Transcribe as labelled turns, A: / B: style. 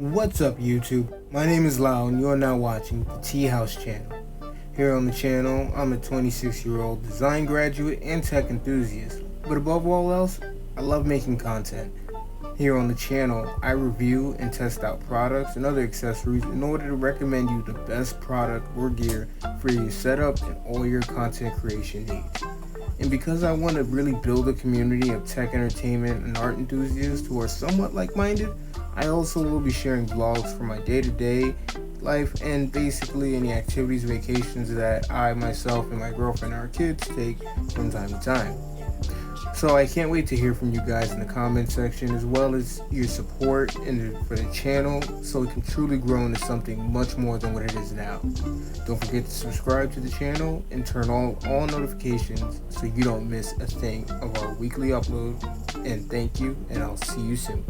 A: What's up YouTube? My name is Lau and you're now watching the Tea House channel. Here on the channel, I'm a 26-year-old design graduate and tech enthusiast, but above all else, I love making content. Here on the channel, I review and test out products and other accessories in order to recommend you the best product or gear for your setup and all your content creation needs. And because I want to really build a community of tech entertainment and art enthusiasts who are somewhat like-minded, I also will be sharing vlogs from my day-to-day life and basically any activities, vacations that I, myself, and my girlfriend and our kids take from time to time. So I can't wait to hear from you guys in the comment section, as well as your support for the channel so it can truly grow into something much more than what it is now. Don't forget to subscribe to the channel and turn on all notifications so you don't miss a thing of our weekly upload. And thank you, and I'll see you soon.